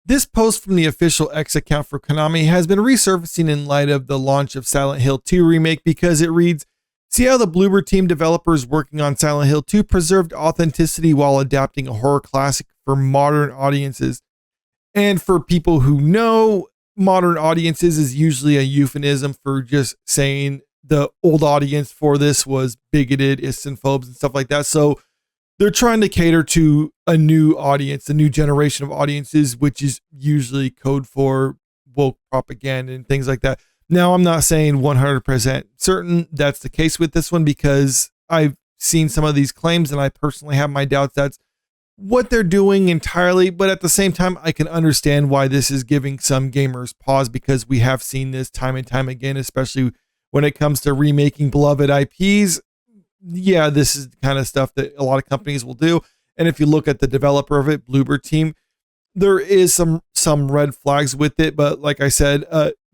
This post from the official X account for Konami has been resurfacing in light of the launch of Silent Hill 2 Remake because it reads, "See how the Bloober Team developers working on Silent Hill 2 preserved authenticity while adapting a horror classic for modern audiences." And for people who know, modern audiences is usually a euphemism for just saying the old audience for this was bigoted, islamophobes, and stuff like that. So they're trying to cater to a new audience, a new generation of audiences, which is usually code for woke propaganda and things like that. Now, I'm not saying 100% certain that's the case with this one because I've seen some of these claims and I personally have my doubts that's what they're doing entirely. But at the same time, I can understand why this is giving some gamers pause because we have seen this time and time again, especially when it comes to remaking beloved IPs. Yeah, this is the kind of stuff that a lot of companies will do. And if you look at the developer of it, Bloober Team, there is some red flags with it. But like I said,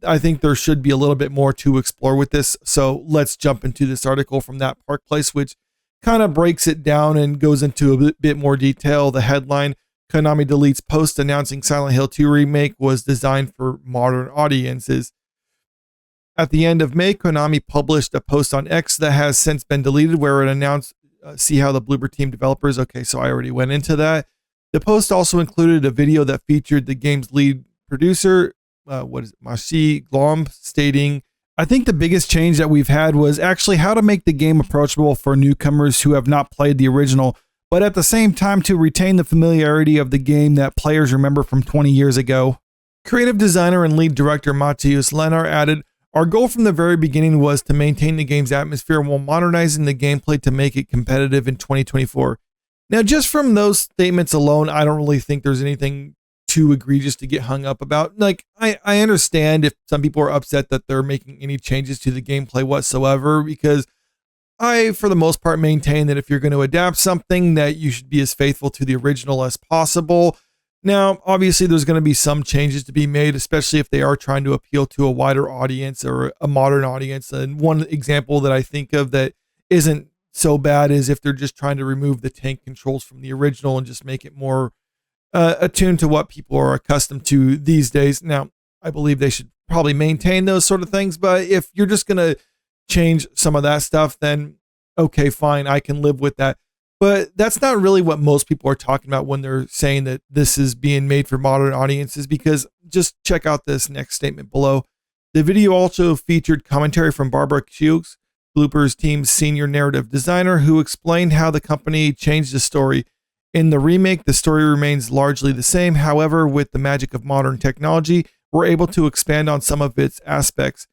I think there should be a little bit more to explore with this. So let's jump into this article from That Park Place, which kind of breaks it down and goes into a bit more detail. The headline, Konami deletes post announcing Silent Hill 2 Remake was designed for modern audiences. At the end of May, Konami published a post on X that has since been deleted where it announced, see how the Bloober Team developers, okay, so I already went into that. The post also included a video that featured the game's lead producer, Mashi Glom, stating, "I think the biggest change that we've had was actually how to make the game approachable for newcomers who have not played the original, but at the same time to retain the familiarity of the game that players remember from 20 years ago." Creative designer and lead director Matthias Lenar added, "Our goal from the very beginning was to maintain the game's atmosphere while modernizing the gameplay to make it competitive in 2024. Now, just from those statements alone, I don't really think there's anything too egregious to get hung up about. Like, I understand if some people are upset that they're making any changes to the gameplay whatsoever, because I, for the most part, maintain that if you're going to adapt something, that you should be as faithful to the original as possible. Now, obviously, there's going to be some changes to be made, especially if they are trying to appeal to a wider audience or a modern audience. And one example that I think of that isn't so bad is if they're just trying to remove the tank controls from the original and just make it more attuned to what people are accustomed to these days. Now, I believe they should probably maintain those sort of things, but if you're just going to change some of that stuff, then okay, fine, I can live with that. But that's not really what most people are talking about when they're saying that this is being made for modern audiences, because just check out this next statement below. The video also featured commentary from Barbara Hughes, Bloober Team's senior narrative designer, who explained how the company changed the story. In the remake, the story remains largely the same. However, with the magic of modern technology, we're able to expand on some of its aspects.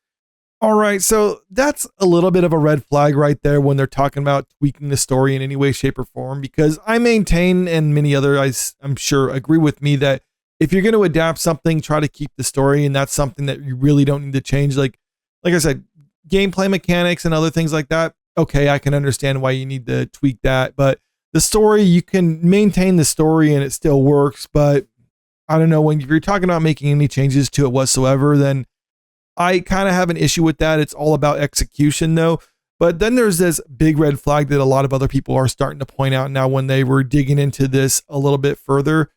All right, so that's a little bit of a red flag right there when they're talking about tweaking the story in any way, shape, or form, because I maintain, and many others I'm sure agree with me, that if you're going to adapt something, try to keep the story, and that's something that you really don't need to change. Like I said, gameplay mechanics and other things like that, okay, I can understand why you need to tweak that, but the story, you can maintain the story and it still works, but I don't know, if you're talking about making any changes to it whatsoever, then I kind of have an issue with that. It's all about execution though. But then there's this big red flag that a lot of other people are starting to point out now when they were digging into this a little bit further.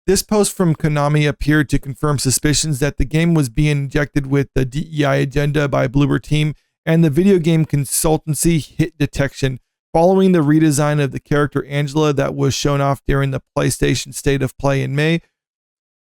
This post from Konami appeared to confirm suspicions that the game was being injected with the DEI agenda by Bloober Team and the video game consultancy Hit Detection, following the redesign of the character Angela that was shown off during the PlayStation State of Play in May.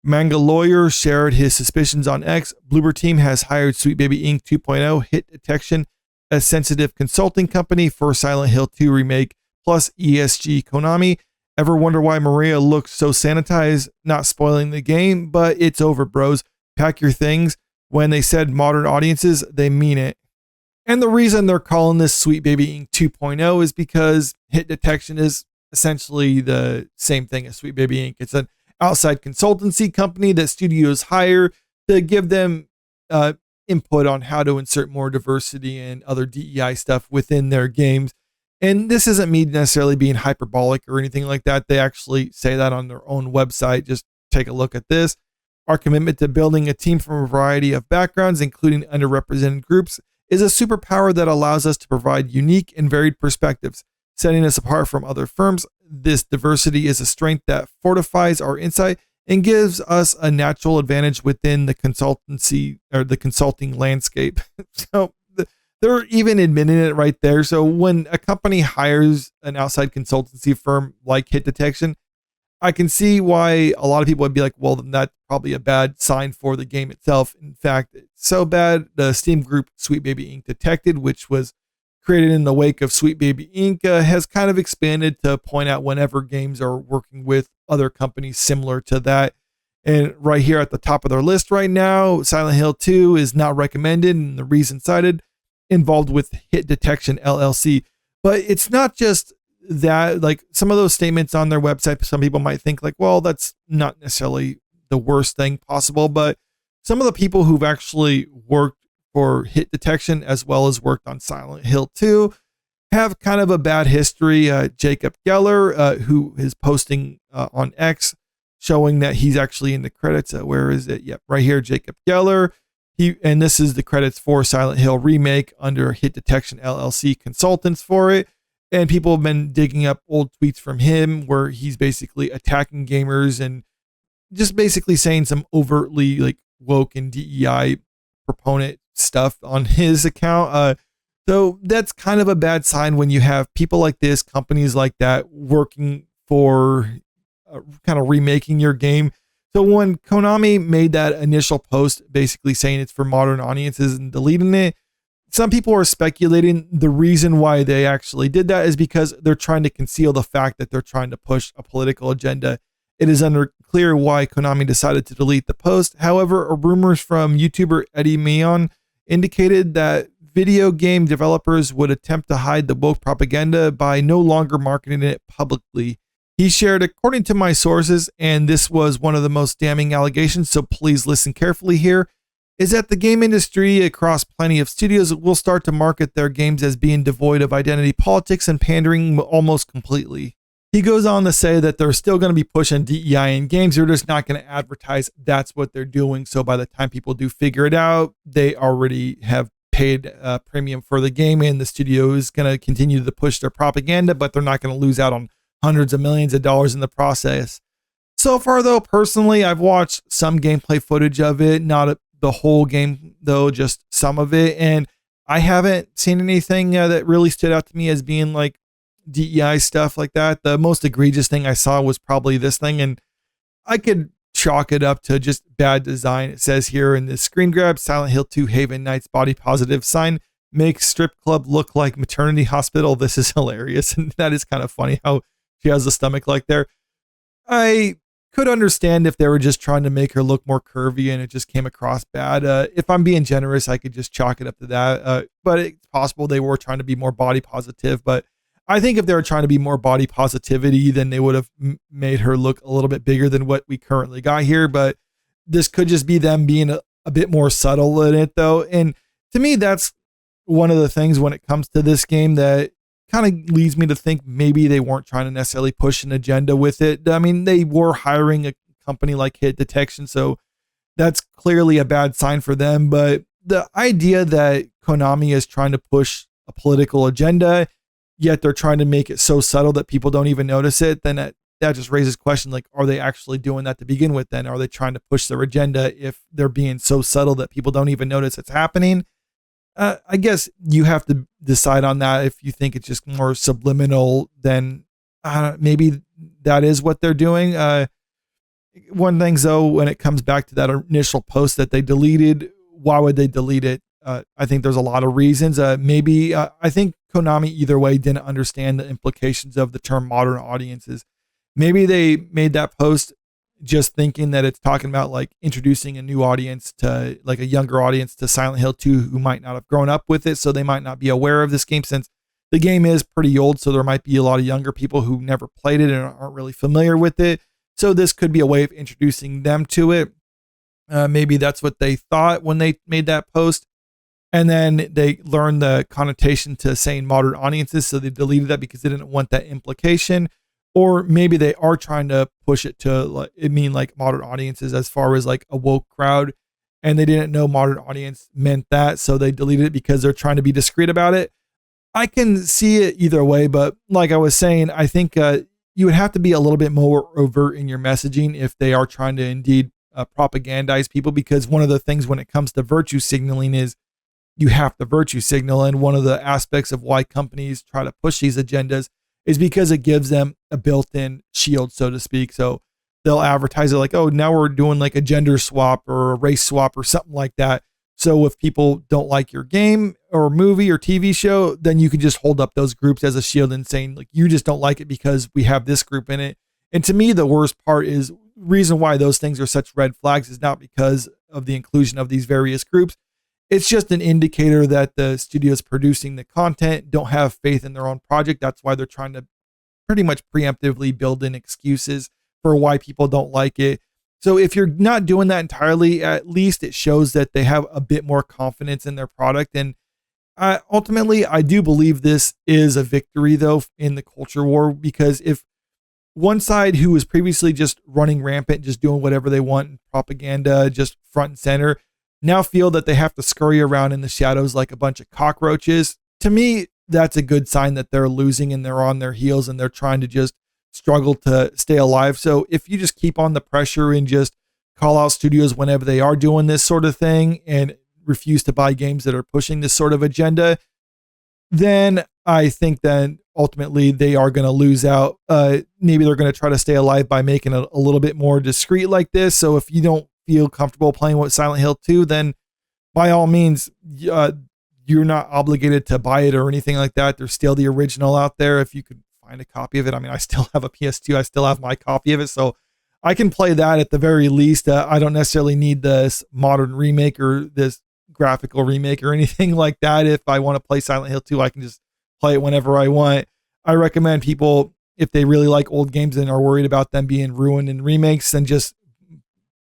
Manga Lawyer shared his suspicions on X. Bloober Team has hired Sweet Baby Inc. 2.0 Hit Detection, a sensitive consulting company for Silent Hill 2 Remake, plus ESG Konami. Ever wonder why Maria looks so sanitized? Not spoiling the game, but it's over, bros. Pack your things. When they said modern audiences, they mean it. And the reason they're calling this Sweet Baby Inc. 2.0 is because Hit Detection is essentially the same thing as Sweet Baby Inc. It's an outside consultancy company that studios hire to give them input on how to insert more diversity and other DEI stuff within their games. And this isn't me necessarily being hyperbolic or anything like that. They actually say that on their own website. Just take a look at this. Our commitment to building a team from a variety of backgrounds, including underrepresented groups, is a superpower that allows us to provide unique and varied perspectives, setting us apart from other firms. This diversity is a strength that fortifies our insight and gives us a natural advantage within the consultancy or the consulting landscape. So they're even admitting it right there. So when a company hires an outside consultancy firm like Hit Detection, I can see why a lot of people would be like, well, then that's probably a bad sign for the game itself. In fact, it's so bad, the Steam group Sweet Baby Inc. Detected, which was created in the wake of Sweet Baby Inc., has kind of expanded to point out whenever games are working with other companies similar to that. And right here at the top of their list right now, Silent Hill 2 is not recommended, and the reason cited, involved with Hit Detection LLC. But it's not just that, like some of those statements on their website, some people might think like, well, that's not necessarily the worst thing possible, but some of the people who've actually worked for Hit Detection as well as worked on Silent Hill 2 have kind of a bad history. Jacob Geller, who is posting on X, showing that he's actually in the credits. Where is it? Yep, right here, Jacob Geller. And this is the credits for Silent Hill Remake under Hit Detection LLC consultants for it. And people have been digging up old tweets from him where he's basically attacking gamers and just basically saying some overtly like woke and DEI proponent stuff on his account. So that's kind of a bad sign when you have people like this, companies like that working for kind of remaking your game. So when Konami made that initial post basically saying it's for modern audiences and deleting it, some people are speculating the reason why they actually did that is because they're trying to conceal the fact that they're trying to push a political agenda. It is unclear why Konami decided to delete the post. However, rumors from YouTuber Eddie Meon indicated that video game developers would attempt to hide the woke propaganda by no longer marketing it publicly. He shared, according to my sources, and this was one of the most damning allegations, so please listen carefully here, is that the game industry across plenty of studios will start to market their games as being devoid of identity politics and pandering almost completely. He goes on to say that they're still going to be pushing DEI in games. They're just not going to advertise that's what they're doing. So by the time people do figure it out, they already have paid a premium for the game, and the studio is going to continue to push their propaganda, but they're not going to lose out on hundreds of millions of dollars in the process. So far, though, personally, I've watched some gameplay footage of it, not the whole game, though, just some of it. And I haven't seen anything that really stood out to me as being like DEI stuff like that. The most egregious thing I saw was probably this thing, and I could chalk it up to just bad design. It says here in this screen grab, Silent Hill 2 Haven Knights body positive sign makes strip club look like maternity hospital. This is hilarious. And that is kind of funny how she has a stomach like there. I could understand if they were just trying to make her look more curvy and it just came across bad. If I'm being generous, I could just chalk it up to that. But it's possible they were trying to be more body positive. But I think if they were trying to be more body positivity, then they would have made her look a little bit bigger than what we currently got here. But this could just be them being a bit more subtle in it, though. And to me, that's one of the things when it comes to this game that kind of leads me to think maybe they weren't trying to necessarily push an agenda with it. I mean, they were hiring a company like Hit Detection, so that's clearly a bad sign for them. But the idea that Konami is trying to push a political agenda, yet they're trying to make it so subtle that people don't even notice it, then that just raises question like, are they actually doing that to begin with then? Are they trying to push their agenda if they're being so subtle that people don't even notice it's happening? I guess you have to decide on that. If you think it's just more subliminal, then maybe that is what they're doing. One thing, though, when it comes back to that initial post that they deleted, why would they delete it? I think there's a lot of reasons. Maybe I think Konami either way didn't understand the implications of the term modern audiences. Maybe they made that post just thinking that it's talking about like introducing a new audience to like a younger audience to Silent Hill 2 who might not have grown up with it. So they might not be aware of this game since the game is pretty old. So there might be a lot of younger people who never played it and aren't really familiar with it. So this could be a way of introducing them to it. Maybe that's what they thought when they made that post. And then they learned the connotation to saying modern audiences. So they deleted that because they didn't want that implication. Or maybe they are trying to push it to like modern audiences as far as like a woke crowd. And they didn't know modern audience meant that. So they deleted it because they're trying to be discreet about it. I can see it either way. But like I was saying, I think you would have to be a little bit more overt in your messaging if they are trying to indeed propagandize people, because one of the things when it comes to virtue signaling is you have to virtue signal. And one of the aspects of why companies try to push these agendas is because it gives them a built-in shield, so to speak. So they'll advertise it like, oh, now we're doing like a gender swap or a race swap or something like that. So if people don't like your game or movie or TV show, then you can just hold up those groups as a shield and saying like, you just don't like it because we have this group in it. And to me, the worst part is reason why those things are such red flags is not because of the inclusion of these various groups. It's just an indicator that the studios producing the content don't have faith in their own project. That's why they're trying to pretty much preemptively build in excuses for why people don't like it. So if you're not doing that entirely, at least it shows that they have a bit more confidence in their product. And ultimately, I do believe this is a victory, though, in the culture war, because if one side who was previously just running rampant, just doing whatever they want, propaganda, just front and center, now feel that they have to scurry around in the shadows like a bunch of cockroaches, to me, that's a good sign that they're losing and they're on their heels and they're trying to just struggle to stay alive. So if you just keep on the pressure and just call out studios whenever they are doing this sort of thing and refuse to buy games that are pushing this sort of agenda, then I think that ultimately they are going to lose out. Maybe they're going to try to stay alive by making it a little bit more discreet like this. So if you don't feel comfortable playing with Silent Hill 2, then by all means, you're not obligated to buy it or anything like that. There's still the original out there if you could find a copy of it. I mean, I still have a PS2. I still have my copy of it, so I can play that at the very least. I don't necessarily need this modern remake or this graphical remake or anything like that. If I want to play Silent Hill 2, I can just play it whenever I want. I recommend people, if they really like old games and are worried about them being ruined in remakes, then just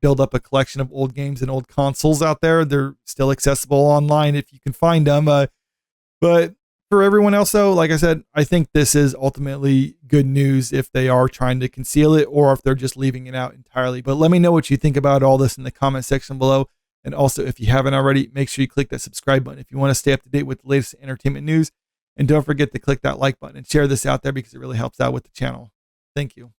build up a collection of old games and old consoles out there. They're still accessible online if you can find them. But for everyone else, though, like I said, I think this is ultimately good news if they are trying to conceal it or if they're just leaving it out entirely. But let me know what you think about all this in the comment section below. And also, if you haven't already, make sure you click that subscribe button if you want to stay up to date with the latest entertainment news. And don't forget to click that like button and share this out there because it really helps out with the channel. Thank you.